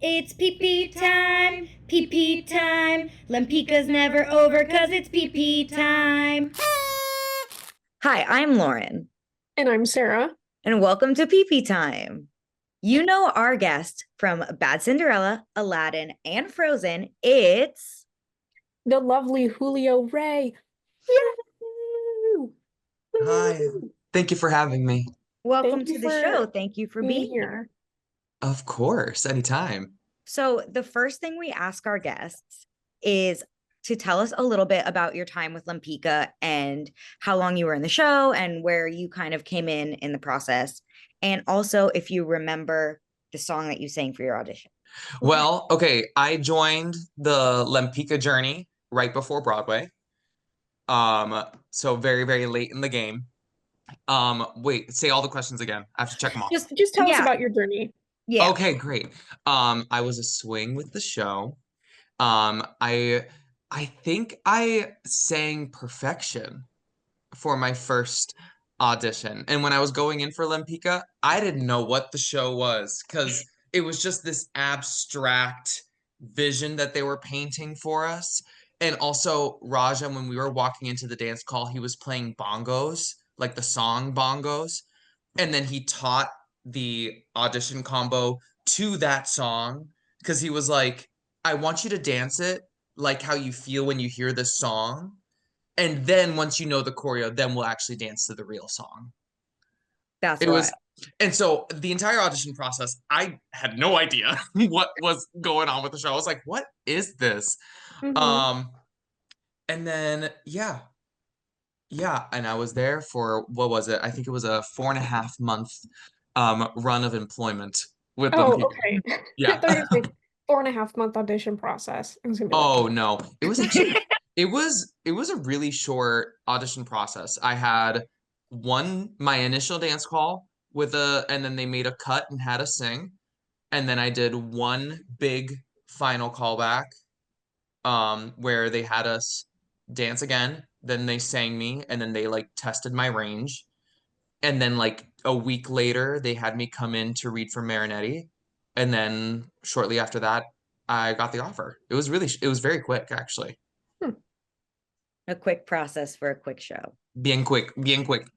It's Pipi Time, Pipi Time. Lempicka's never over 'cause it's Pipi Time. Hi, I'm Lauren, And I'm Sarah. and welcome to Pipi Time. You know our guest from Bad Cinderella, Aladdin, and Frozen. It's The lovely Julio Rey. Woo! Hi, Woo! thank you for having me. welcome Thank you to the for show. Thank you for being being here. here. Of course, anytime. So, the first thing we ask our guests is to tell us a little bit about your time with Lempicka and how long you were in the show and where you kind of came in the process. And also, if you remember the song that you sang for your audition. Well, okay, I joined the Lempicka journey right before Broadway. So very, very late in the game. Wait, say all the questions again. I have to check them off. Just tell us Yeah, about your journey. yeah. Okay, great. I was a swing with the show. I think I sang Perfection for my first audition. And when I was going in for Lempicka, I didn't know what the show was because it was just this abstract vision that they were painting for us. And also, Raja, when we were walking into the dance call, he was playing bongos, like the song bongos. And then he taught the audition combo to that song because he was like, I want you to dance it like how you feel when you hear this song. And then once you know the choreo, then we'll actually dance to the real song. That's It why. was, and so the entire audition process, I had no idea what was going on with the show. I was like, what is this? Hmm. Um, and then yeah, and I was there for what was it? I think it was a 4.5 month run of employment with them Oh, people. okay. I Yeah. thought you were saying 4.5 month audition process. I was gonna be like, Oh no. It was actually it was a really short audition process. I had my initial dance call with a and then they made a cut and had us sing. And then I did one big final callback where they had us dance again. Then they sang me and then they like tested my range. And then like a week later they had me come in to read for Marinetti. And then shortly after that I got the offer. It was very quick actually. hmm, A quick process for a quick show. Bien quick, bien quick.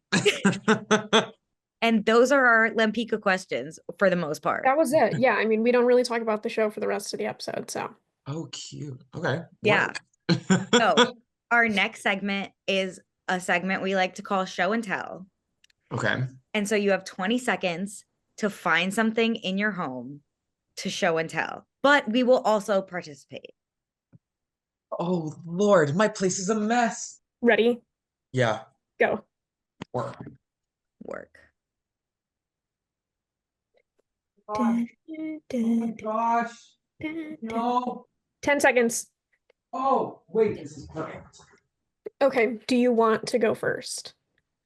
And those are our Lempicka questions for the most part. that was it. Yeah, I mean, we don't really talk about the show for the rest of the episode, so. Oh, cute. Okay, Yeah. work. So, our next segment is a segment we like to call show and tell. Okay. And so you have 20 seconds to find something in your home to show and tell, but we will also participate. Oh, Lord, my place is a mess. Ready? Yeah, Go. work. Work. Oh my gosh. No. 10 seconds. Oh, wait, this is perfect. Okay, do you want to go first?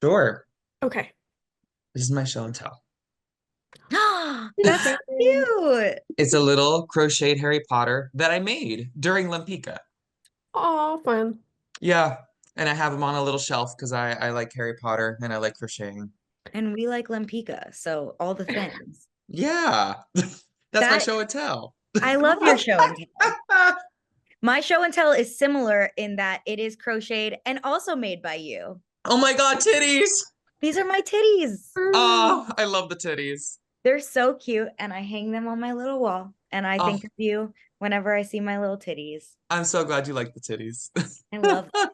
Sure. Okay. This is my show and tell. That's cute. It's a little crocheted Harry Potter that I made during Lempicka. Oh, fun. Yeah, and I have them on a little shelf because I like Harry Potter and I like crocheting. And we like Lempicka, so all the things. Yeah, that's my That show and tell. I love your show and tell. My show and tell is similar in that it is crocheted and also made by you. Oh my God, titties! These are my titties. Oh, I love the titties. They're so cute, and I hang them on my little wall. And I Oh, think of you whenever I see my little titties. I'm so glad you like the titties. I love the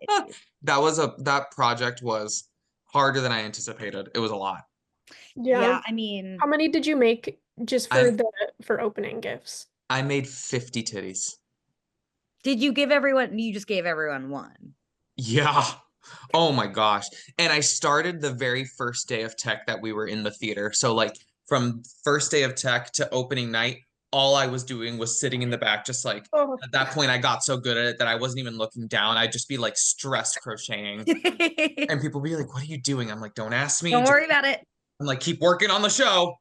titties. That project was harder than I anticipated. It was a lot. Yeah. Yeah, I mean, How many did you make just for I for opening gifts? I made 50 titties. did you give everyone? You just gave everyone one. Yeah. Oh my gosh. And I started the very first day of tech that we were in the theater. So like from first day of tech to opening night, all I was doing was sitting in the back, just like Oh, at that point I got so good at it that I wasn't even looking down. I'd just be like stress crocheting. And people be like, what are you doing? I'm like, don't ask me. Don't worry about it. I'm like, keep working on the show.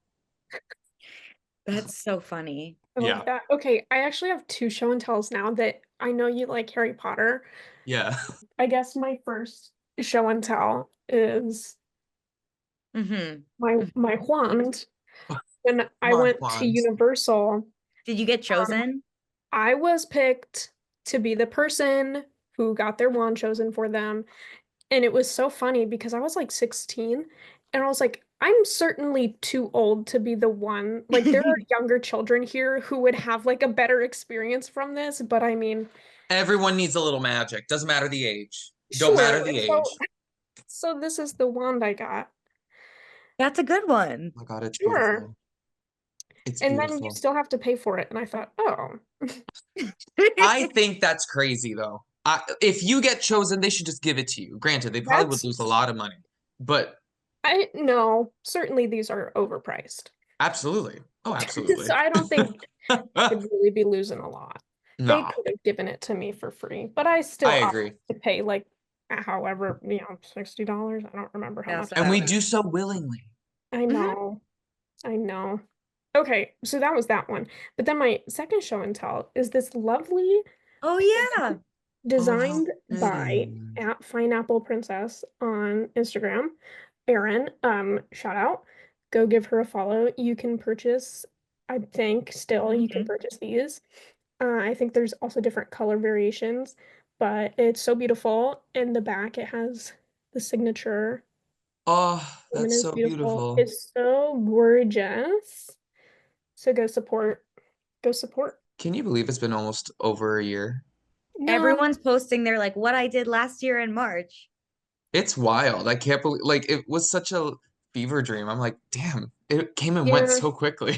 That's so funny. I Yeah. love that. Okay, I actually have two show and tells now that I know you like Harry Potter. Yeah. I guess my first show and tell is Mm-hmm. my wand. When I Come on, went to Wands. Universal Did you get Um, chosen? I was picked to be the person who got their wand chosen for them. And it was so funny because I was like 16 and I was like, I'm certainly too old to be the one. Like, there are younger children here who would have like a better experience from this. But I mean, Everyone needs a little magic. Doesn't matter the age. Don't matter sure. the So, age. so this is the wand I got. That's a good one. Oh my God, it's Sure. beautiful. It's And then you beautiful. still have to pay for it. And I thought, oh, I think that's crazy though. If you get chosen, they should just give it to you. Granted, they probably would lose a that's, lot of money, but I no, certainly these are overpriced. absolutely. Oh, absolutely. So I don't think they'd really be losing a lot. They No, could have given it to me for free, but I I still agree. opted to pay like however, $60. I don't remember how That's much And that we is. do so willingly. I Mhm. know. I know. Okay, so that was that one. But then my second show and tell is this lovely Oh yeah. Oh, how designed by pretty. at Pineapple Princess on Instagram. Erin, shout out. Go give her a follow. You can purchase, I think still you can Mhm. purchase these. I think there's also different color variations, but it's so beautiful. In the back, it has the signature. Oh, Woman that's is so beautiful. beautiful. It's so gorgeous. So go support. Go support. Can you believe it's been almost over a year? No, Everyone's posting their like what I did last year in March. It's wild. I can't believe like it was such a fever dream. I'm like, damn, it came and went yeah, so quickly.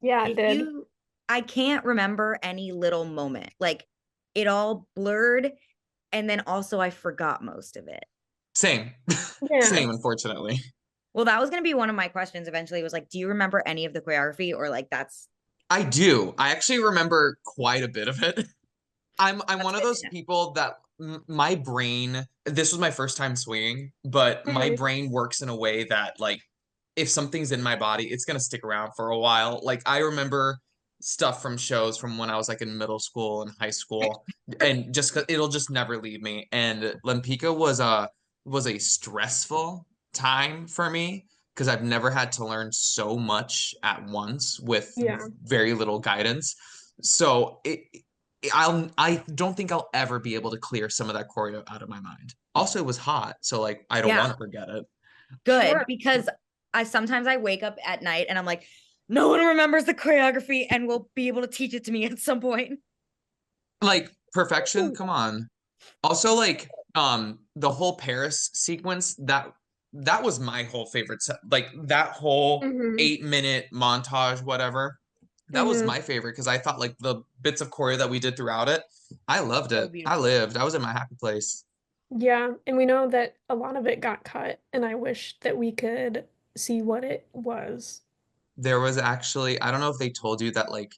yeah, it It, did. you I can't remember any little moment. Like it all blurred and then also I forgot most of it. Same. Yeah. Same, unfortunately. Well, that was going to be one of my questions eventually was like, do you remember any of the choreography or like I do. I actually remember quite a bit of it. I'm that's one of good to those know. people that my brain, this was my first time swinging, but my Mhm. brain works in a way that like if something's in my body, it's gonna stick around for a while. Like I remember stuff from shows from when I was like in middle school and high school, and just 'cause it'll just never leave me. And Lempicka was a stressful time for me because I've never had to learn so much at once with Yeah. very little guidance. So I don't think I'll ever be able to clear some of that choreo out of my mind. Also, it was hot, so like I don't want Yeah, to forget it. good Sure. because I wake up at night and I'm like, no one remembers the choreography and will be able to teach it to me at some point. Like perfection, come on. Also, like the whole Paris sequence that was my whole favorite set. Like that whole Hmm. 8 minute montage, whatever. That was Hmm. my favorite because I thought like the bits of choreo that we did throughout it, I loved So it. I beautiful. lived. I was in my happy place. Yeah, and we know that a lot of it got cut, and I wish that we could see what it was. There was actually, I don't know if they told you that like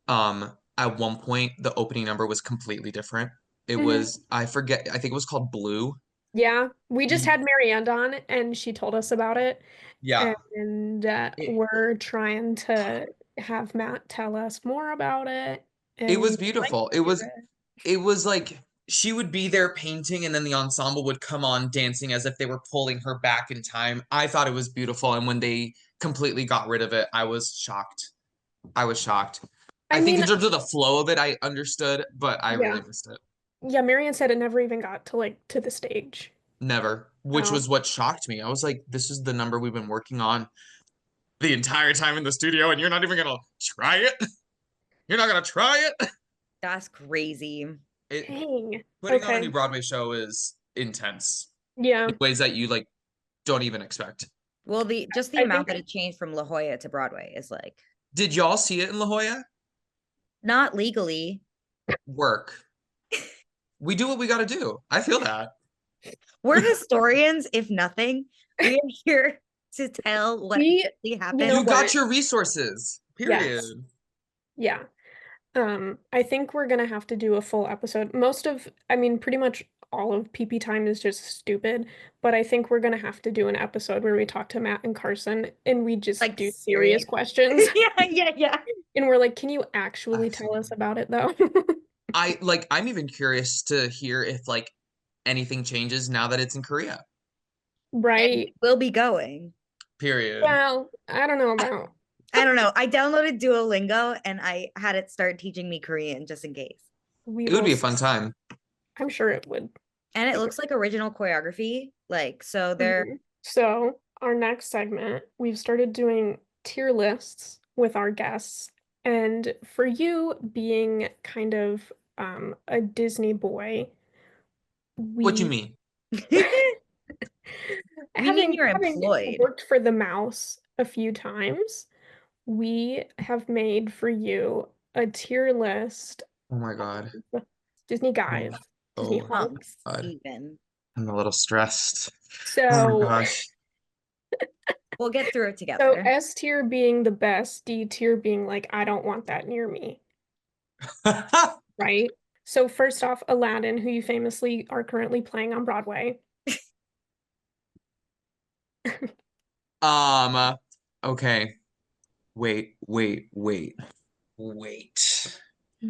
at one point the opening number was completely different. It Hmm. was, I forget, I think it was called Blue. Yeah, we just You had Marianne on, and she told us about it, yeah. and It, we're trying to have Matt tell us more about it, it and was we like beautiful. to hear it. It was like she would be there painting and then the ensemble would come on dancing as if they were pulling her back in time. I thought it was beautiful and when they completely got rid of it, I was shocked. I was shocked. I I think mean, in terms of the flow of it, I understood, but I yeah, really missed it. yeah. Marianne said it never even got to like to the stage. Never, which Oh, was what shocked me. I was like, this is the number we've been working on the entire time in the studio, and you're not even gonna try it. You're not gonna try it. That's crazy. It dang. putting on a new Okay. Broadway show is intense Yeah. in ways that you like don't even expect. Well, the just the I amount think that it changed from La Jolla to Broadway is like Did y'all see it in La Jolla? not legally. Work. We do what we got to do. I feel that. We're historians, if nothing. We are here to tell what we, actually you know You happened. got what? your resources. Period. Yes. Yeah. I think we're gonna have to do a full episode. I mean, pretty much all of PP Time is just stupid, but I think we're gonna have to do an episode where we talk to Matt and Carson and we just Like do serious serious. questions. Yeah. And we're like, can you actually tell us Absolutely. about it though? I'm even curious to hear if like anything changes now that it's in Korea. And Right. we'll be going. Period. Well, I don't know about. I don't know. I downloaded Duolingo and I had it start teaching me Korean just in case. We It would will be a see. fun time. I'm sure it would. And it looks like original choreography. Like, so they're So our next segment, we've started doing tier lists with our guests. And for you being kind of a Disney boy, What do you we mean? we mean having you're having employed. worked for the mouse a few times, we have made for you a tier list Oh my God. of Disney guys, Disney Oh hunks. God. Even. I'm a little stressed. Oh my So gosh. We'll get through it so together. S tier being the best, D tier being like, I don't want that near me, right? So first off, Aladdin, who you famously are currently playing on Broadway. Okay. Wait.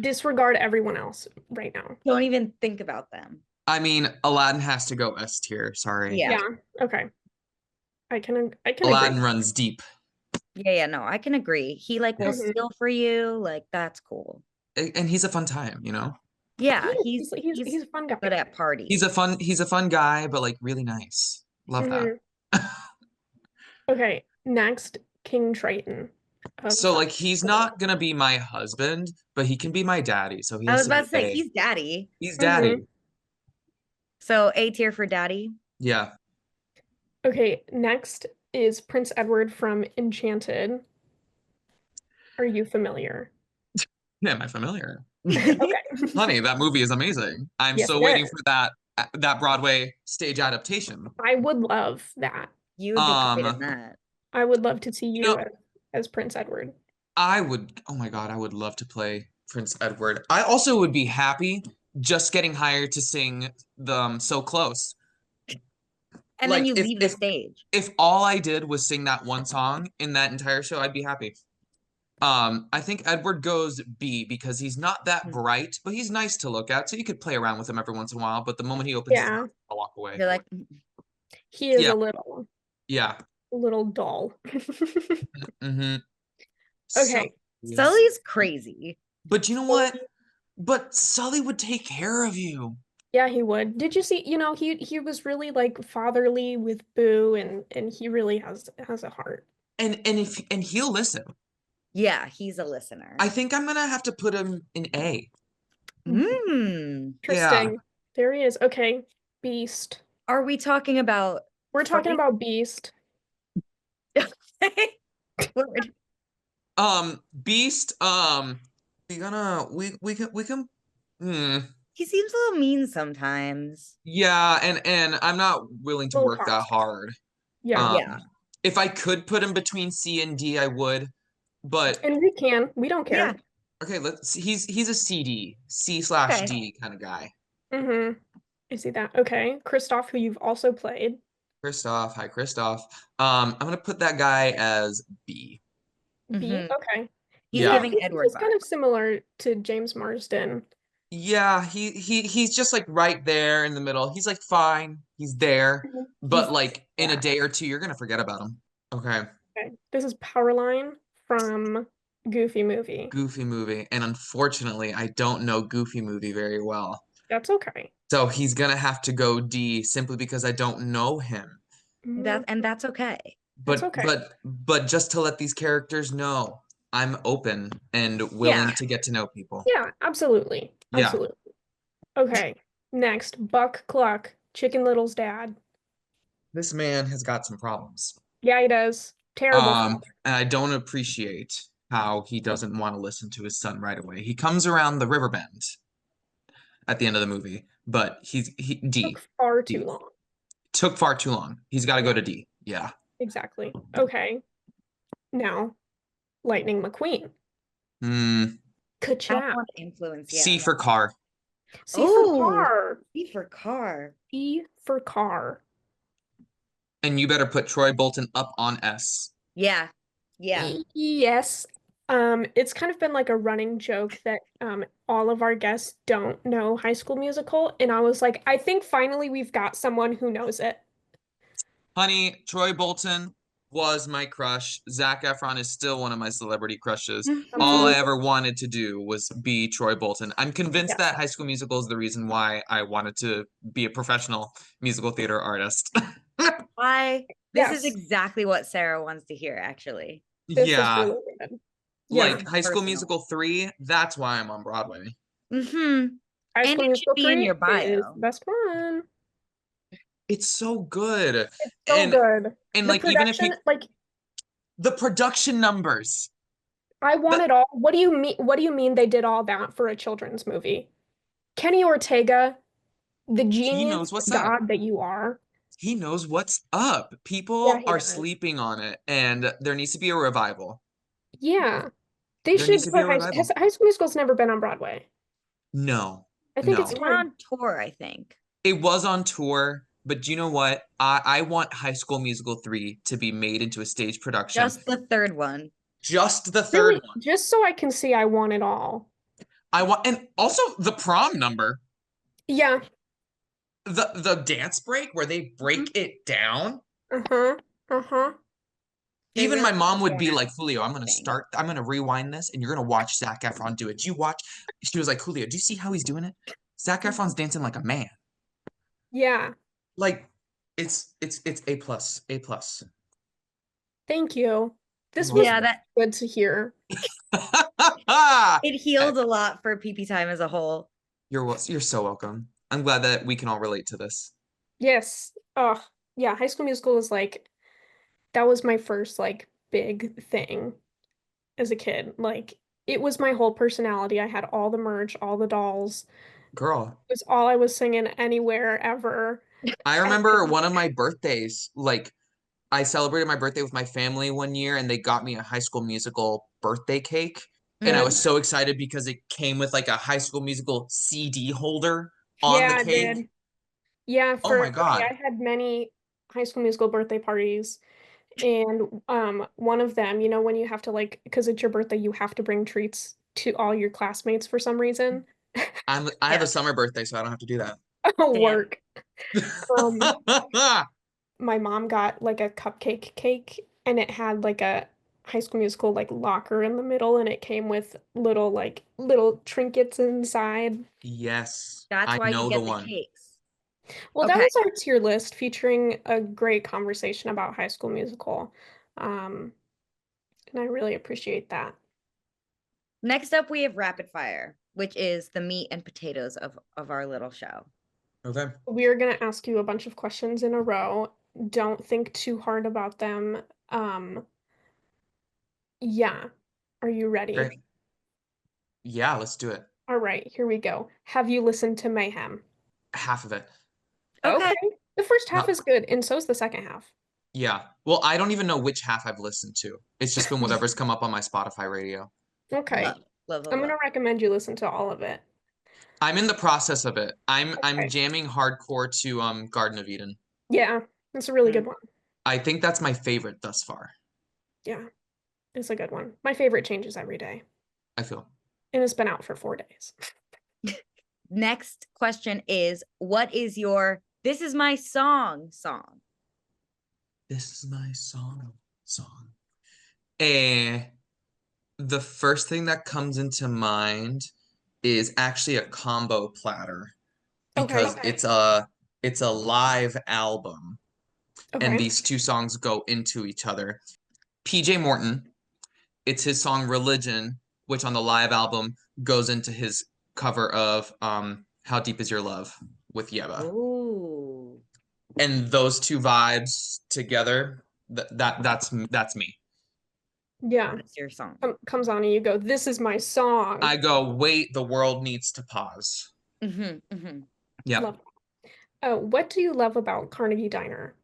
Disregard everyone else right now. Don't even think about them. I mean, Aladdin has to go S tier. Sorry. Yeah. Yeah, okay. I can Aladdin agree. runs deep. Yeah, no, I can agree. He like will Mhm. steal for you. Like, that's cool. And he's a fun time, you know? Yeah, He's a fun guy. good at parties. He's a fun guy, but like really nice. Love that. Mhm. Okay, next, King Triton of So like he's not gonna be my husband, but he can be my daddy. So he I has was to about be to say A. he's daddy. He's daddy. Mhm. So A tier for daddy. Yeah. Okay, next is Prince Edward from Enchanted. Are you familiar? Yeah, am I familiar? Okay. Honey, that movie is amazing. I'm Yes, still it waiting is. for that Broadway stage adaptation. I would love that. You would be great in Um, that. I would love to see you you know, as Prince Edward. oh my God, I would love to play Prince Edward. I also would be happy just getting hired to sing the So Close. And then Like you leave the stage. if all I did was sing that one song in that entire show, I'd be happy. I think Edward goes B because he's not that Hmm. bright, but he's nice to look at, so you could play around with him every once in a while. But the moment he opens his Yeah, mouth, I'll walk away. You're like, he is Yeah, yeah. a little dull. Mm-hmm. Okay. Sully's crazy. But you know what? But Sully would take care of you. Yeah, he would. Did you see, he was really like fatherly with Boo and he really has a heart. And he'll listen. Yeah, he's a listener. I think I'm gonna have to put him in A. Mm. Yeah. Interesting. There he is. Okay. Beast. Are we talking about We're talking Sully? about Beast. Word. Beast, we can He seems a little mean sometimes. yeah, and I'm not willing to Little work that toxic. hard. Yeah. Yeah. If I could put him between C and D, I would. But And we can. We don't Yeah. care. okay, he's a CD, C Okay. / D kind of guy. Mm-hmm. I see that. Okay. Kristoff, who you've also played. Christoph, hi Christoph. I'm gonna put that guy as B. B. Mhm. Okay. He's Yeah. giving Edward He's kind vibes. of similar to James Marsden. Yeah, he's just like right there in the middle. He's like fine, he's there, but He's like in a yeah. day or two, you're gonna forget about him. Okay, Okay. This is Powerline from Goofy Movie. Goofy movie, and unfortunately, I don't know Goofy movie very well, That's okay. so he's gonna have to go D simply because I don't know him. That's okay. That's But okay. but just to let these characters know, I'm open and willing Yeah. to get to know people. Yeah, absolutely. Yeah. Absolutely. Okay. Next, Buck Cluck, Chicken Little's dad. This man has got some problems. Yeah, he does. Terrible father. And I don't appreciate how he doesn't want to listen to his son right away. He comes around the river bend at the end of the movie, but he D. Took far D. too long. Took far too long. He's got to go to D. Yeah. Exactly. Okay. Now, Lightning McQueen. Hmm. I don't Ka-chow. want to influence. Yeah. C for car. C for Oh. car. C for car. E for car. And you better put Troy Bolton up on S. Yeah. Yeah. Yes. It's kind of been like a running joke that all of our guests don't know High School Musical, and I was like, I think finally we've got someone who knows it. Honey, Troy Bolton was my crush. Zac Efron is still one of my celebrity crushes. All I Mhm. ever wanted to do was be Troy Bolton. I'm convinced Yes. that High School Musical is the reason why I wanted to be a professional musical theater artist. Why? This is Yes. exactly what Sarah wants to hear, actually. This is Yeah, really good. Yeah. like High School Personal. Musical 3, that's why I'm on Broadway. Hmm. High And School it should Musical be in 3 your is bio. the best one. It's so good. It's so And good. and The like even if you production, like the production numbers, I want the it all. What do you mean? What do you mean they did all that for a children's movie? Kenny Ortega, the he genius knows what's up. god that you are. He knows what's up. Yeah, People he are does. sleeping on it, and there needs to be a revival. Yeah, they There needs should to be put a revival. High School Musical's never been on Broadway. No, I think it's It no. went time. on tour, I think. It was on tour, but do you know what? I want High School Musical 3 to be made into a stage production. Just the third one. Just the third Really, one. just so I can see I want it all. I want, and also the prom number, Yeah. the dance break where they Mhm. break it down. Uh-huh. Uh-huh. They Even really my mom would be like, dance Julio, thing. I'm gonna rewind this and you're gonna watch Zac Efron do it. Do you watch? She was like, Julio, do you see how he's doing it? Zac Efron's dancing like a man. Yeah. Like, it's A plus, A plus. Thank you. You're This was Yeah, welcome. that good to hear. it healed a lot for PP time as a whole. You're so welcome. I'm glad that we can all relate to this. Yes. Oh, yeah, High School Musical was like that was my first like big thing as a kid. Like it was my whole personality. I had all the merch, all the dolls. Girl, It was all I was singing anywhere ever. I And remember one of my birthdays, like I celebrated my birthday with my family one year and they got me a High School Musical birthday cake. And I Mm. was so excited because it came with like a High School Musical CD holder on the yeah, I cake. did. Yeah, Oh my okay, God. I had many High School Musical birthday parties. And one of them, you know, when you have to like, because it's your birthday, you have to bring treats to all your classmates for some reason. I have Yeah, a summer birthday, so I don't have to do that. damn. Work. Um, my mom got like a cupcake cake and it had like a High School Musical like locker in the middle and it came with little trinkets inside. Yes, That's I why you know the get the one. cakes. Well, that Okay. was our tier list featuring a great conversation about High School Musical. Um, and I really appreciate that. Next up, we have rapid fire, which is the meat and potatoes of our little show. Okay, We are going to ask you a bunch of questions in a row. Don't think too hard about them. Um, yeah. Are you ready? great. Yeah, let's do it. All right, here we go. Have you listened to Mayhem? Half of it. Okay. Okay. The first half No, is good, and so is the second half. yeah. Well, I don't even know which half I've listened to. It's just been whatever's come up on my Spotify radio. Okay. Love, love, love, I'm gonna love. recommend you listen to all of it. I'm in the process of it. I'm Okay. jamming hardcore to Garden of Eden. Yeah, it's a really Mm. good one. I think that's my favorite thus far. Yeah, it's a good one. My favorite changes every day, I feel. and it's been out for 4 days. Next question is, what is your "This is my song"? This is my song. And the first thing that comes into mind is actually a combo platter Okay. because it's a live album and Okay. these two songs go into each other. PJ Morton, it's his song Religion, which on the live album goes into his cover of How Deep Is Your Love with Yeba. Ooh. And those two vibes together, that's me. Yeah. That's your song. Comes on and you go, "This is my song." I go, wait, the world needs to pause. Hmm. Hmm. Yeah. Love. What do you love about Carnegie Diner?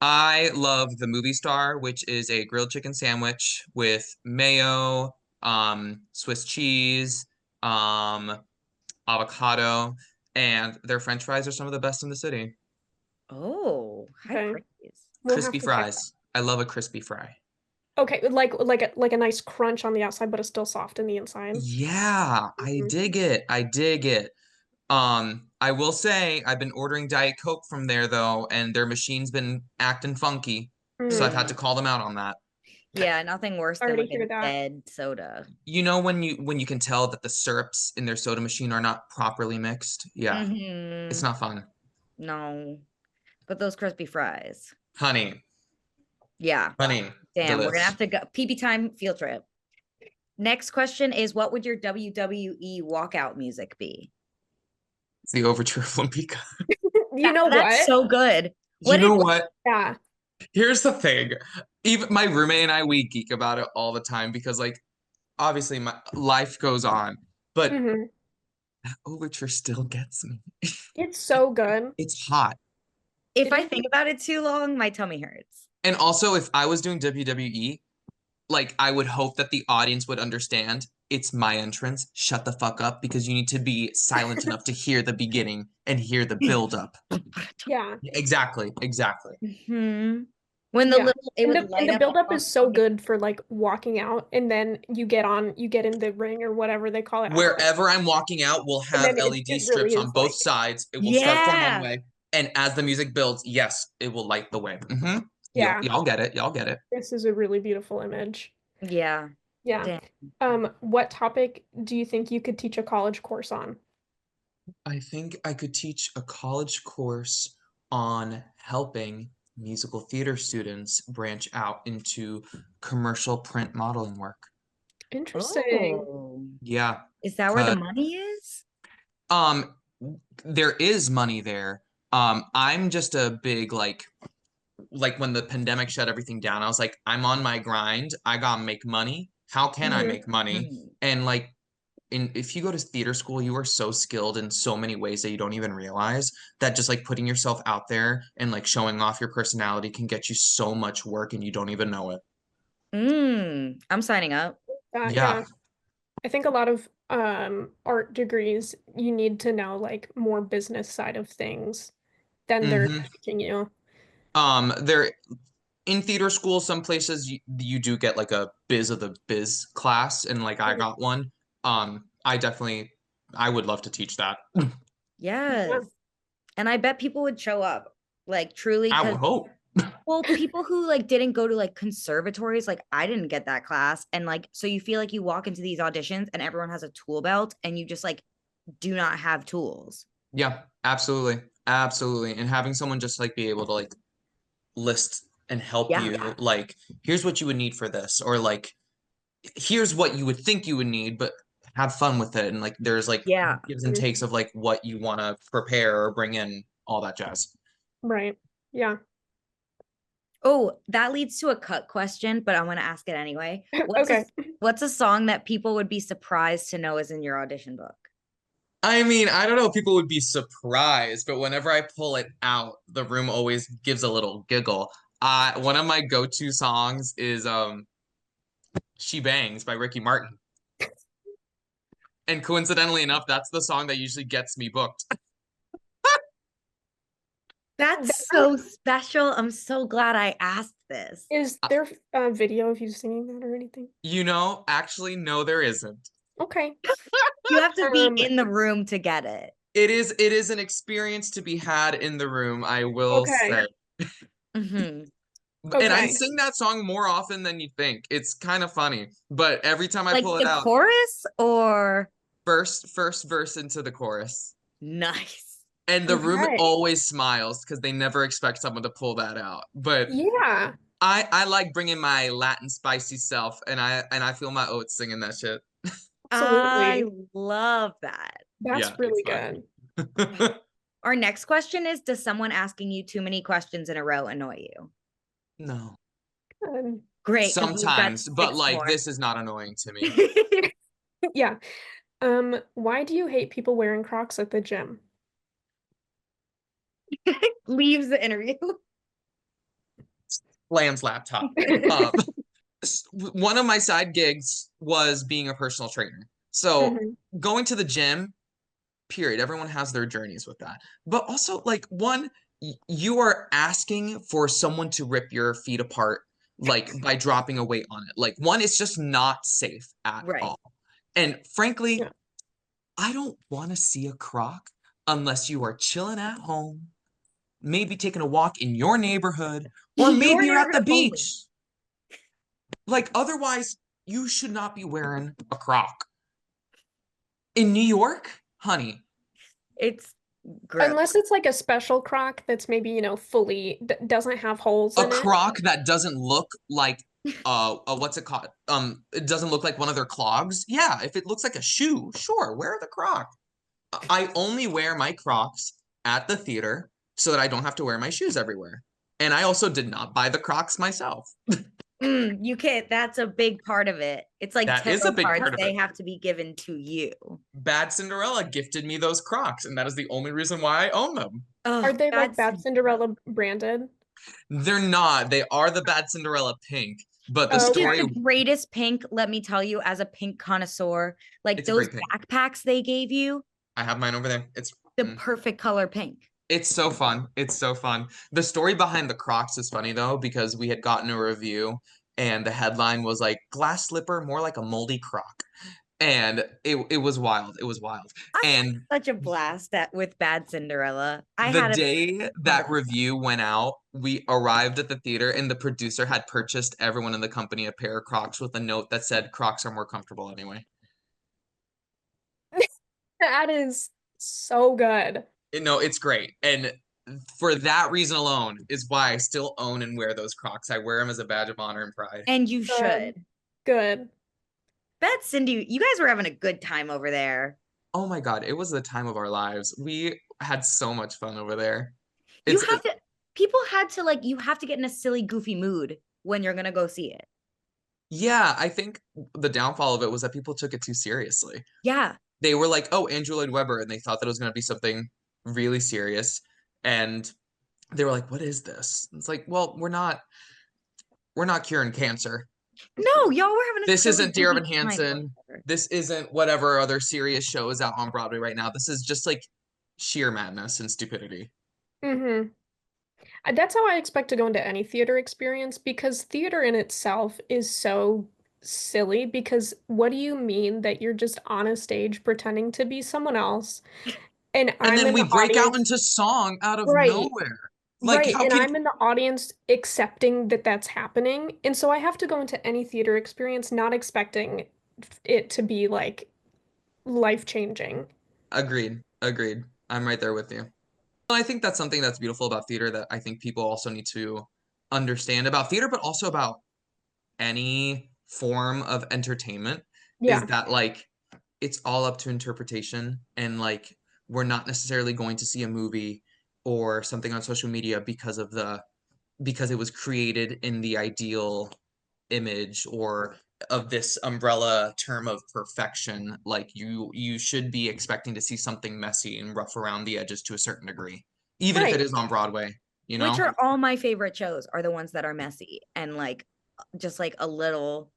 I love the movie star, which is a grilled chicken sandwich with mayo, Swiss cheese, um, avocado, and their French fries are some of the best in the city. Oh, high Okay. praise. We'll have Crispy to check. fries. I love a crispy fry. Okay, like a nice crunch on the outside, but it's still soft in the inside. Yeah, I Mhm. dig it. I dig it. I will say I've been ordering Diet Coke from there though, and their machine's been acting funky. So I've had Mm. to call them out on that. Yeah, nothing worse than Already like hear a that. dead soda. You know when you can tell that the syrups in their soda machine are not properly mixed? Yeah, it's Mm-hmm. not fun. No, but those crispy fries. Honey, Yeah. honey, Damn, we're gonna delish. have to go Pipi Time field trip. Next question is, what would your WWE walkout music be? It's the overture of Lempicka. You know That's what? so good. You What know is what? Yeah. Here's the thing. Even my roommate and I, we geek about it all the time because, like, obviously my life goes on, but Hmm. that overture still gets me. It's so good. It's hot. if It I is. think about it too long, my tummy hurts. And also, if I was doing WWE, like, I would hope that the audience would understand it's my entrance. Shut the fuck up because you need to be silent enough to hear the beginning and hear the build up. Yeah. Exactly, exactly. Hmm. When the Yeah. little it And would the light up buildup on is so good for like walking out, and then you get in the ring or whatever they call it. I don't know. Wherever I'm walking out, we'll And have then LED it really strips on is both like, sides. It will start from one yeah. way, and as the music builds, yes, it will light the way. yeah, Y'all get it. Y'all get it. this is a really beautiful image. Yeah. Yeah. Damn. What topic do you think you could teach a college course on? I think I could teach a college course on helping musical theater students branch out into commercial print modeling work. Interesting. Oh. Yeah, Is that where the 'cause, money is? um, there is money there. I'm just a big like when the pandemic shut everything down, I was like, I'm on my grind. I gotta make money. How can I Hmm. make money? Mhm. And like if you go to theater school, you are so skilled in so many ways that you don't even realize that just like putting yourself out there and like showing off your personality can get you so much work and you don't even know it. I'm signing up. Yeah. Yeah. I think a lot of art degrees you need to know like more business side of things than they're hmm teaching you. There in theater school, some places you do get like a biz of the biz class, and like I Mhm. got one. I definitely I would love to teach that. Yeah. Yes. And I bet people would show up, like truly, I because would hope. well, people who like didn't go to like conservatories, like I didn't get that class. And like, so you feel like you walk into these auditions and everyone has a tool belt and you just like do not have tools. Yeah, absolutely. Absolutely. And having someone just like be able to like list and help Yeah. you like here's what you would need for this or like here's what you would think you would need but have fun with it and like there's like Yeah. gives and takes of like what you want to prepare or bring in all that jazz. Right. Yeah. Oh, that leads to a cut question, but I'm gonna ask it anyway. Okay. What's a song that people would be surprised to know is in your audition book? I mean, I don't know if people would be surprised, but whenever I pull it out, the room always gives a little giggle. One of my go-to songs is She Bangs by Ricky Martin. And coincidentally enough, that's the song that usually gets me booked. That's so special. I'm so glad I asked this. Is there a video of you singing that or anything? You know, actually, no, there isn't. Okay. You have to be Um, in the room to get it. It is an experience to be had in the room, I will okay. say. Hmm. And I Okay. sing that song more often than you think. It's kind of funny, but every time I Like pull it the out, chorus or first verse into the chorus. nice. And the room Okay. always smiles because they never expect someone to pull that out. But Yeah. I like bringing my Latin spicy self, and I feel my oats singing that shit. I Absolutely. love that. Yeah, That's it's really fun. good. Our next question is, does someone asking you too many questions in a row annoy you? No. Um, Great, because we've got Sometimes, but 6 like more. this is not annoying to me. yeah. Why do you hate people wearing Crocs at the gym? Leaves the interview. Lamb's laptop. Um, one of my side gigs was being a personal trainer. So Mhm. going to the gym, period. Everyone has their journeys with that. But also, like, one, you are asking for someone to rip your feet apart, like by dropping a weight on it. Like, one, it's just not safe at Right. all. And frankly, Yeah. I don't want to see a croc unless you are chilling at home maybe taking a walk in your neighborhood, or Your maybe you're at the neighborhood only. beach. Like, otherwise, you should not be wearing a Croc. In New York, honey, It's gross. Unless it's like a special Croc that's maybe, fully doesn't have holes a in it. Croc that doesn't look like what's it called? It doesn't look like one of their clogs. Yeah, if it looks like a shoe, sure, wear the Croc. I only wear my Crocs at the theater so that I don't have to wear my shoes everywhere. And I also did not buy the Crocs myself. You can't, that's a big part of it. It's like That is a tempo big cards, part of they it. have to be given to you. Bad Cinderella gifted me those Crocs, and that is the only reason why I own them. Oh, Are they like that's Bad Cinderella branded? They're not. They are the Bad Cinderella pink, but the Oh, It is story, the greatest pink, let me tell you, as a pink connoisseur. Like it's a those great pink. backpacks they gave you, I have mine over there. the perfect color pink. It's so fun. It's so fun. The story behind the Crocs is funny though, because we had gotten a review and the headline was like glass slipper, more like a moldy Croc. And it was wild. It was wild. I And had such a blast at with Bad Cinderella. I the had a day that review went out, we arrived at the theater and the producer had purchased everyone in the company a pair of Crocs with a note that said Crocs are more comfortable anyway. that is so good. No, it's great. And for that reason alone is why I still own and wear those Crocs. I wear them as a badge of honor and pride. and you Good. should. Good. Bet Cindy, you guys were having a good time over there. Oh my God, it was the time of our lives. We had so much fun over there. You It's have to, people had to like, you have to get in a silly, goofy mood when you're gonna go see it. yeah, I think the downfall of it was that people took it too seriously. Yeah. They were like, "Oh, Andrew Lloyd Webber," and they thought that it was going to be something really serious. And they were like, "What is this?" It's like, "Well, we're not curing cancer. No, y'all were having a This silly, isn't Dear goofy Evan time Hansen. over This isn't whatever other serious show is out on Broadway right now. This is just like sheer madness and stupidity." Mm-hmm. That's how I expect to go into any theater experience because theater in itself is so silly. Because what do you mean that you're just on a stage pretending to be someone else and And I'm then in we the break out audience? into song out of Right, nowhere. Like, right. how And can I'm in the audience accepting that that's happening. And so I have to go into any theater experience not expecting it to be like life-changing. agreed, agreed. I'm right there with you. Well, I think that's something that's beautiful about theater that I think people also need to understand about theater, but also about any form of entertainment is Yeah, that like it's all up to interpretation and like we're not necessarily going to see a movie or something on social media because it was created in the ideal image or of this umbrella term of perfection. Like you should be expecting to see something messy and rough around the edges to a certain degree, even if it right. is on Broadway, you which know? are all my favorite shows are the ones that are messy and like just like a little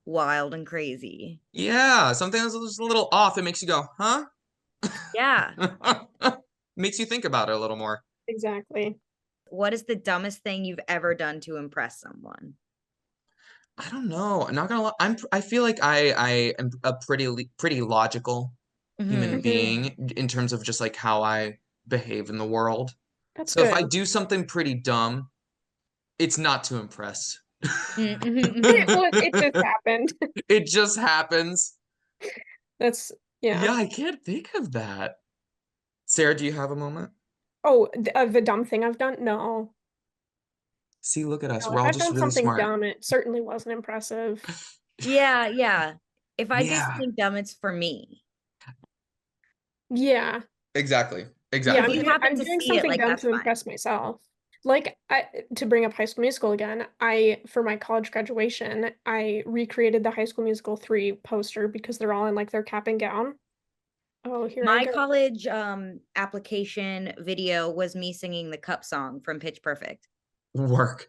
wild and crazy. Yeah, something that's just a little off. It makes you go, huh? Yeah. Makes you think about it a little more. Exactly. What is the dumbest thing you've ever done to impress someone? I don't know. I'm not gonna lie. I feel like I am a pretty logical human Mhm. Hmm. being in terms of just like how I behave in the world. That's So if I good. do something pretty dumb, it's not to impress. Mhm, mhm. Well, it just happened. It just happens. That's yeah. Yeah, I can't think of that. Sarah, do you have a moment? Oh, the dumb thing I've done? No. See, look at us. No, We're if all I've just done really something smart. dumb, it certainly wasn't impressive. Yeah, yeah. If I do Yeah, something dumb, it's for me. Yeah. exactly. Yeah, If I'm Exactly. you doing happen I'm to doing see it, something like dumb that's to fine. impress myself. Like to bring up High School Musical again, I for my college graduation, I recreated the High School Musical 3 poster because they're all in like their cap and gown. Oh, here I My go. college application video was me singing the cup song from Pitch Perfect. Work.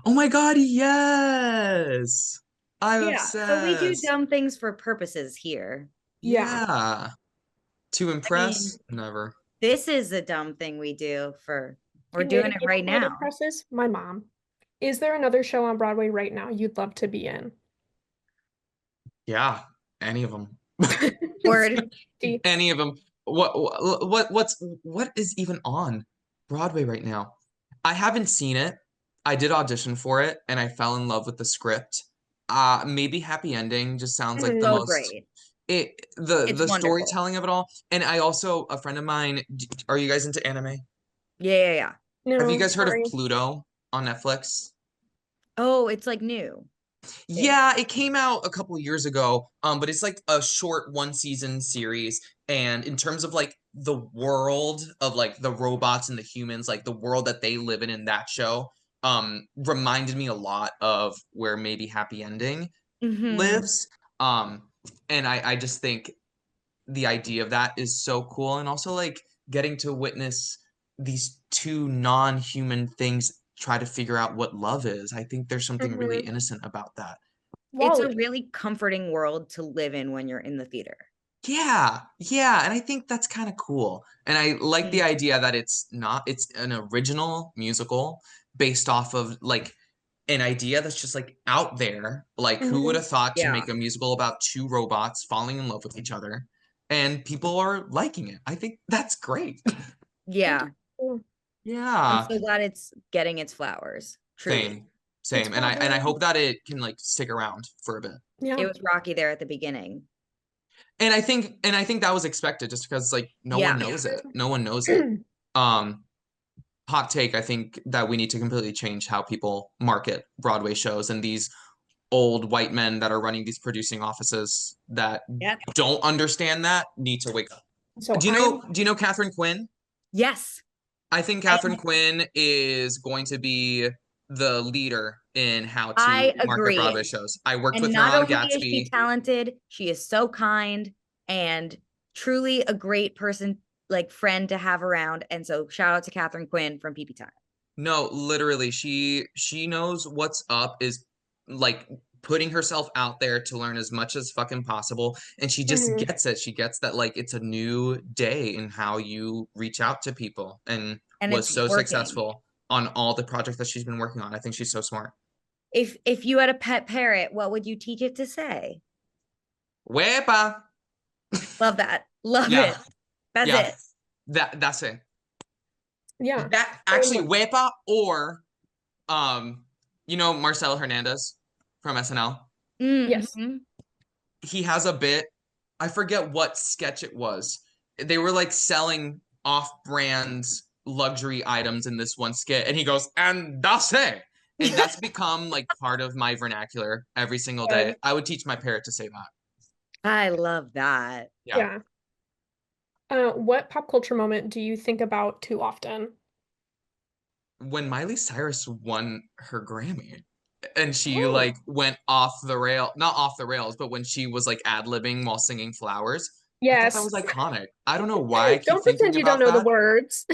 Oh my God, yes. I'm Yeah, so we do obsessed. dumb things for purposes here. Yeah. Yeah. To I mean, impress? Never. this is a dumb thing we do for we're You know doing it you know right what now. impresses? My mom. Is there another show on Broadway right now you'd love to be in? Yeah, any of them. Word. See, Any of them. What is even on? Broadway right now. I haven't seen it. I did audition for it and I fell in love with the script. Maybe Happy Ending just sounds like the Mhm. So most great. It's the wonderful. storytelling of it all. And I also a friend of mine, are you guys into anime? Yeah, yeah, yeah. Have you No, guys heard of sorry. Pluto on Netflix? Oh, it's like new. Ish. Yeah, it came out a couple years ago, but it's like a short one season series. And in terms of like the world of like the robots and the humans, like the world that they live in that show, reminded me a lot of where maybe Happy Ending Hmm. lives. Um, and I just think the idea of that is so cool. And also like getting to witness these two non-human things try to figure out what love is. I think there's something really Hmm. innocent about that. It's a Wally. really comforting world to live in when you're in the theater. Yeah, yeah, and I think that's kind of cool. And I like the Mm. idea that it's an original musical based off of like an idea that's just like out there. Like who would Hmm. have thought to Yeah. make a musical about two robots falling in love with each other and people are liking it. I think that's great. Yeah. I'm Yeah, so glad it's getting its flowers. Truly. same, It's same. And I Broadway. hope that it can like stick around for a bit. It Yeah. was rocky there at the beginning. And I think that was expected just because like no one Yeah. knows it. No one knows it. Um hot take, I think that we need to completely change how people market Broadway shows and these old white men that are running these producing offices that Yep. don't understand that need to wake up. So Do you I'm know do you know Catherine Quinn? Yes. I think I Catherine Quinn is going to be the leader in how to I market agree. Broadway shows. I worked And with her not on only is she Gatsby. talented, she is so kind and truly a great person, like friend to have around. And so shout out to Catherine Quinn from Pipi Time. No, literally, she knows what's up, is like putting herself out there to learn as much as fucking possible, and she just Mhm. gets it. She gets that like it's a new day in how you reach out to people, and And was it's so working. successful on all the projects that she's been working on. I think she's so smart. If you had a pet parrot, what would you teach it to say? Wepa. Love that. Love Yeah, it. That's yeah. it. That's it. Yeah. That actually Wepa or um, Marcelo Hernandez from SNL. Yes. Mm-hmm. He has a bit. I forget what sketch it was. They were like selling off-brand luxury items in this one skit, and he goes, "And that's it." And that's become like part of my vernacular every single day. Good. I would teach my parrot to say that. I love that. Yeah. Yeah. What pop culture moment do you think about too often? When Miley Cyrus won her Grammy and she Oh, like went off the rail, not off the rails, but when she was like ad-libbing while singing Flowers, I thought that yes. was iconic. I don't know why I keep Don't pretend thinking you don't about know the that. words.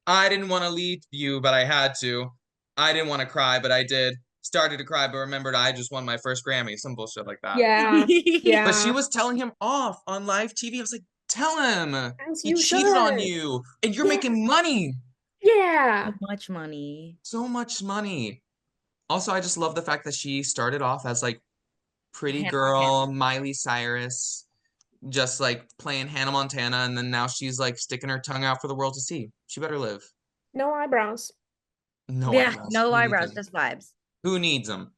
I didn't want to leave you, but I had to. I didn't want to cry, but I did. Started to cry, but remembered I just won my first Grammy. Some bullshit like that. Yeah. But she Yeah. was telling him off on live TV. I was like, tell him As he you cheated on should. you and you're Yeah. making money. So Yeah. much money. So much money. Also, I just love the fact that she started off as like pretty Hannah girl Montana. Miley Cyrus, just like playing Hannah Montana, and then now she's like sticking her tongue out for the world to see. She better live. No eyebrows. No Yeah, eyebrows. no Who needs eyebrows, them? just vibes. Who needs them?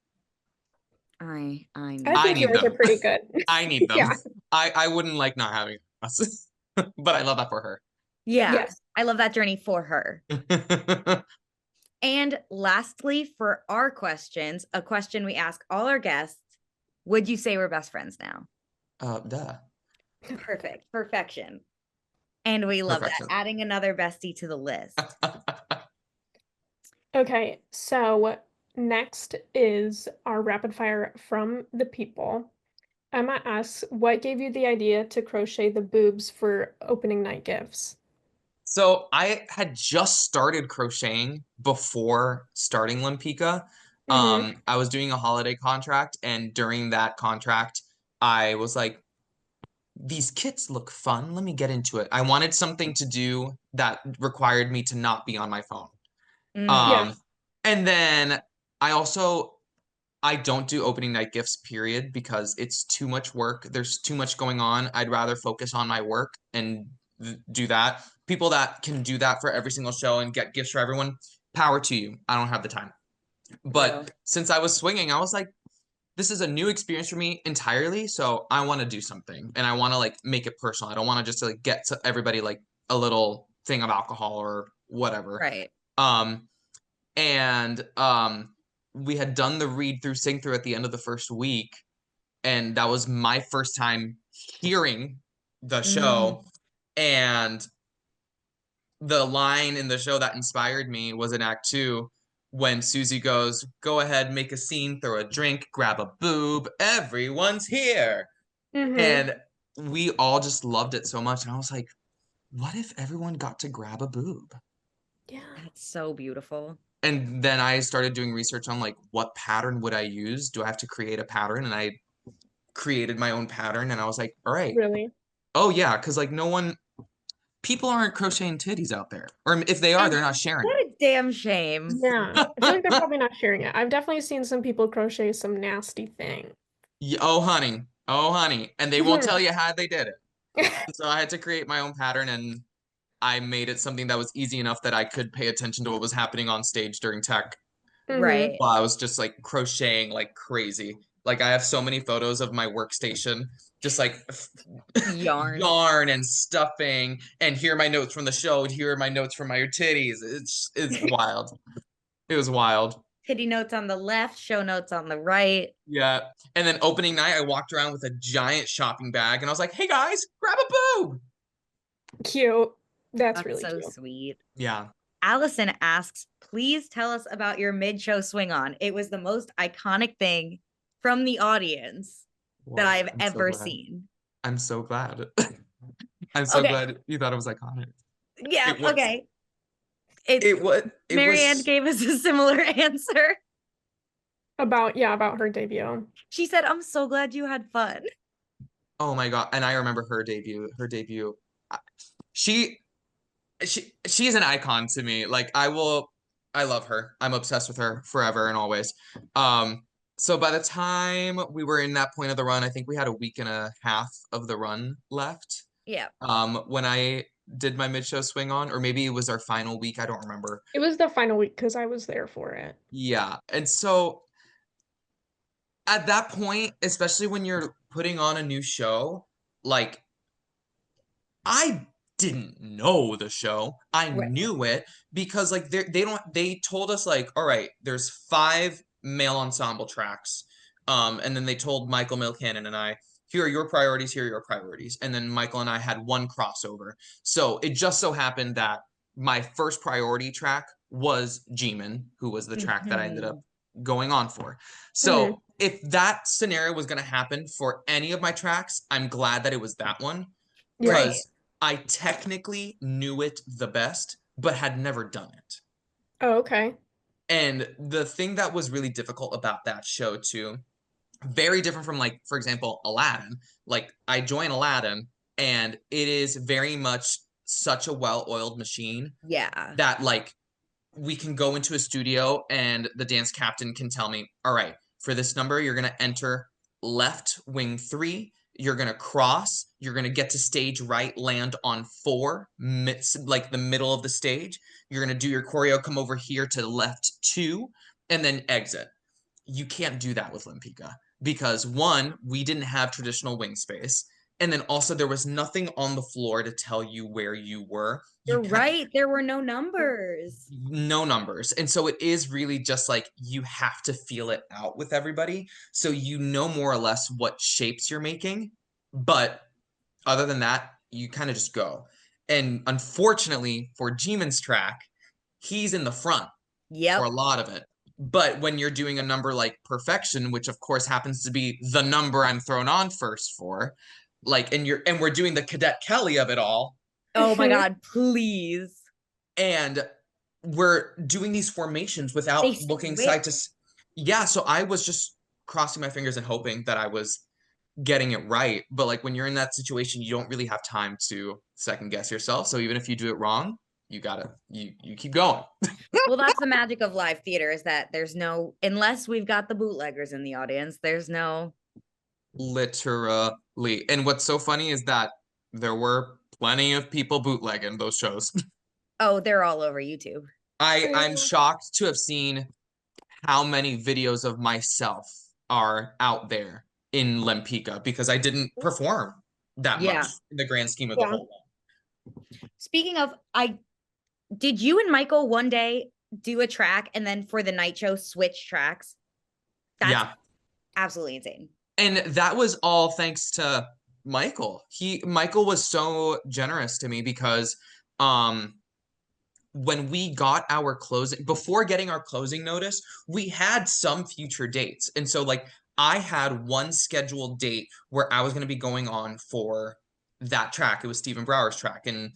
I I need I think them. need yours are them. pretty good. I need them. Yeah. I wouldn't like not having us, but I love that for her. Yeah, Yes. I love that journey for her. And lastly, for our questions, a question we ask all our guests, would you say we're best friends now? Duh. Perfect. Perfection. And we love that. Perfection. Adding another bestie to the list. Okay, so next is our rapid fire from the people. Emma asks, what gave you the idea to crochet the boobs for opening night gifts? So I had just started crocheting before starting Lempicka. Mm-hmm. I was doing a holiday contract, and during that contract, I was like, these kits look fun. Let me get into it. I wanted something to do that required me to not be on my phone. Yeah. Um, and then I also I don't do opening night gifts, period, because it's too much work. There's too much going on. I'd rather focus on my work and do that. People that can do that for every single show and get gifts for everyone, power to you. I don't have the time. Real. But since I was swinging, I was like, this is a new experience for me entirely. So I want to do something and I want to like make it personal. I don't want to just like get to everybody like a little thing of alcohol or whatever. Right. Um, and we had done the read through, sing through at the end of the first week. And that was my first time hearing the show. And the line in the show that inspired me was in Act 2 when Susie goes, go ahead, make a scene, throw a drink, grab a boob, everyone's here. And we all just loved it so much. And I was like, what if everyone got to grab a boob? Yeah. That's so beautiful. And then I started doing research on like, what pattern would I use? Do I have to create a pattern? And I created my own pattern. And I was like, all right. Really? Oh, yeah. Because like people aren't crocheting titties out there. Or if they are, And they're not sharing what it. a damn shame. Yeah. I feel like they're probably not sharing it. I've definitely seen some people crochet some nasty thing. Oh, honey. Oh, honey. And they won't tell you how they did it. So I had to create my own pattern and I made it something that was easy enough that I could pay attention to what was happening on stage during tech Right. while I was just like crocheting like crazy. Like I have so many photos of my workstation, just like Yarn. and stuffing, and here are my notes from the show, and here are my notes from my titties. It's wild. It was wild. Titty notes on the left, show notes on the right. Yeah. And then opening night, I walked around with a giant shopping bag, and I was like, "Hey guys, grab a boob." Cute. That's That's really so cute. sweet. Yeah. Allison asks, please tell us about your mid-show swing on. It was the most iconic thing from the audience that I've I'm so ever glad. seen. I'm so glad. I'm so glad you thought it was iconic. Yeah, It was, okay. It was. Marianne gave us a similar answer. About her debut. She said, I'm so glad you had fun. Oh my God. And I remember her debut. She is an icon to me. Like I love her. I'm obsessed with her forever and always. So by the time we were in that point of the run, I think we had a week and a half of the run left. Yeah. When I did my mid-show swing on, or maybe it was our final week, I don't remember. It was the final week because I was there for it. Yeah. And so at that point, especially when you're putting on a new show, like I didn't know the show. I knew it because like they told us like, all right, there's 5 male ensemble tracks. And then they told Michael Milcannon and I, here are your priorities, here are your priorities. And then Michael and I had one crossover. So it just so happened that my first priority track was G-Man, who was the track that I ended up going on for. So if that scenario was going to happen for any of my tracks, I'm glad that it was that one. Because I technically knew it the best, but had never done it. Oh, okay. And the thing that was really difficult about that show too, very different from like, for example, Aladdin. Like I join Aladdin and it is very much such a well-oiled machine. Yeah. That like we can go into a studio and the dance captain can tell me, all right, for this number, you're going to enter left wing 3. You're going to cross. You're going to get to stage right, land on 4, like the middle of the stage. You're going to do your choreo, come over here to left 2, and then exit. You can't do that with Lempicka because 1, we didn't have traditional wing space. And then also there was nothing on the floor to tell you where you were. You're right. There were no numbers. No numbers. And so it is really just like you have to feel it out with everybody. So you know more or less what shapes you're making. But other than that, you kind of just go. And unfortunately for G-Man's track, he's in the front for a lot of it. But when you're doing a number like Perfection, which of course happens to be the number I'm thrown on first for, like, and we're doing the Cadet Kelly of it all. Oh my God, please. And we're doing these formations without looking side to side. Yeah, so I was just crossing my fingers and hoping that I was getting it right. But like when you're in that situation, you don't really have time to second guess yourself. So even if you do it wrong, you keep going. Well, that's the magic of live theater is that there's no, unless we've got the bootleggers in the audience, there's no. Literally. And what's so funny is that there were plenty of people bootlegging those shows. Oh, they're all over YouTube. I'm True. shocked to have seen how many videos of myself are out there in Lempicka because I didn't perform that much Yeah. in the grand scheme of the Yeah. whole Speaking of, did you and Michael one day do a track and then for the night show switch tracks? That's Yeah. absolutely insane. And that was all thanks to Michael. Michael was so generous to me because when we got our closing, before getting our closing notice, we had some future dates. And so like I had one scheduled date where I was going to be going on for that track. It was Stephen Brower's track. And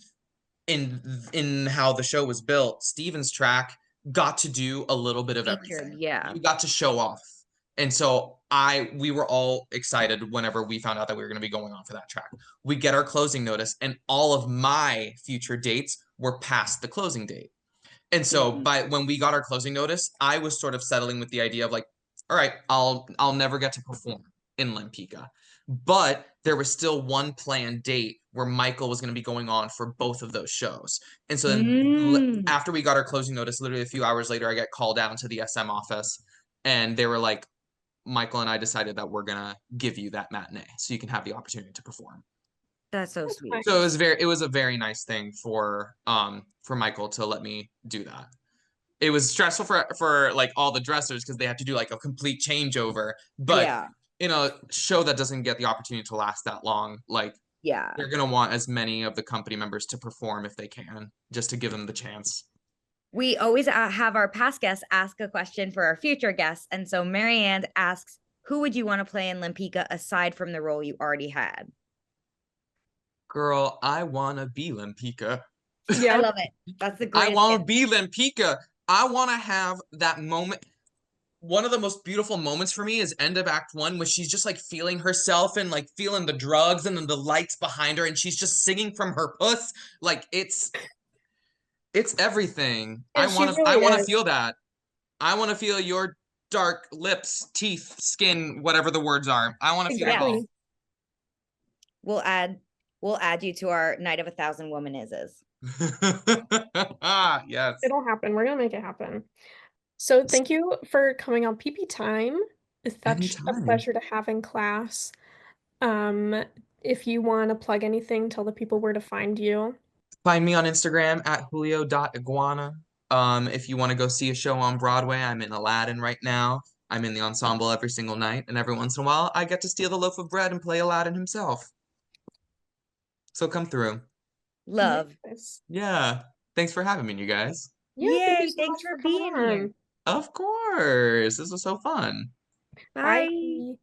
in how the show was built, Steven's track got to do a little bit of Featured, everything. yeah. You got to show off. And so we were all excited whenever we found out that we were going to be going on for that track. We get our closing notice, and all of my future dates were past the closing date. And so when we got our closing notice, I was sort of settling with the idea of like, all right, I'll never get to perform in Lempicka. But there was still one planned date where Michael was going to be going on for both of those shows. And so then after we got our closing notice, literally a few hours later, I get called down to the SM office and they were like, Michael and I decided that we're going to give you that matinee so you can have the opportunity to perform. That's so sweet. So it was a very nice thing for Michael to let me do that. It was stressful for like all the dressers because they had to do like a complete changeover. But Yeah. in a show that doesn't get the opportunity to last that long, like Yeah. they're gonna want as many of the company members to perform if they can, just to give them the chance. We always have our past guests ask a question for our future guests. And so Marianne asks, who would you want to play in Lempicka aside from the role you already had? Girl, I wanna be Lempicka. Yeah. I love it. That's the I greatest wanna gift. be Lempicka. I wanna have that moment. One of the most beautiful moments for me is end of act 1 when she's just like feeling herself and like feeling the drugs and then the lights behind her and she's just singing from her puss. Like it's everything. And she I really want to is. feel that. I want to feel your dark lips, teeth, skin, whatever the words are. I want to feel it all. Exactly. We'll add you to our Night of 1,000 Womanisses. Yes. It'll happen. We're gonna make it happen. So thank you for coming on Pipi Time. It's such a Anytime. pleasure to have in class. If you want to plug anything, tell the people where to find you. Find me on Instagram at julio.iguana. If you want to go see a show on Broadway, I'm in Aladdin right now. I'm in the ensemble every single night, and every once in a while, I get to steal the loaf of bread and play Aladdin himself. So come through. Love. Yes. Yeah. Thanks for having me, you guys. Yeah, thank you Yay, so thanks much for coming being here. on. Of course. This was so fun. Bye. Bye.